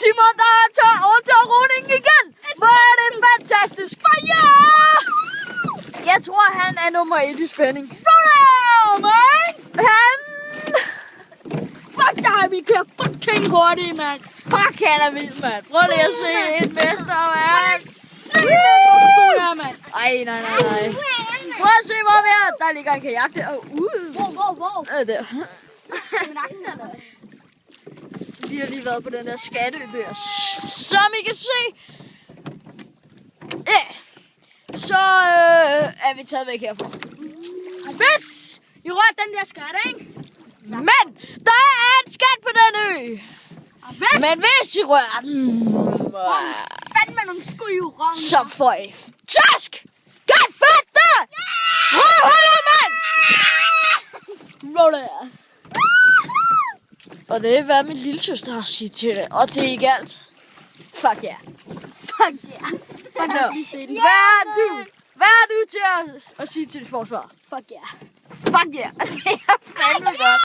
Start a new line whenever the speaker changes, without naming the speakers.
Simon, der overtager roningen igen. Hvor er det fantastisk. Ja! Jeg tror, han er nummer 1 i spænding. Han...
Fuck dig, vi kører fucking hurtigt, mand.
Fuck, han er vild, mand. Prøv lige at se et mesterværk. Ej, nej. Prøv at se, hvor vi er. Der ligger en kajak der.
Hvor?
Der. Vi har lige været på den der skatteø der. Som I kan se. Så er vi taget væk herfra.
Hvis I rørte den der skat, ikke?
Men der er en skat på den ø. Men hvis I rører den,
Fandme nogle skud i røven.
så får I tjask. Godt fat der! Røvhuller, mand!
Roller.
Og det er, hvad min lille søster har at sige til det. Og det er ikke alt. Fuck yeah.
Fuck yeah. Fuck
Nå.
yeah.
Hvad er du til at sige til dit forsvar?
Fuck yeah.
Fuck yeah. Det er fandme godt.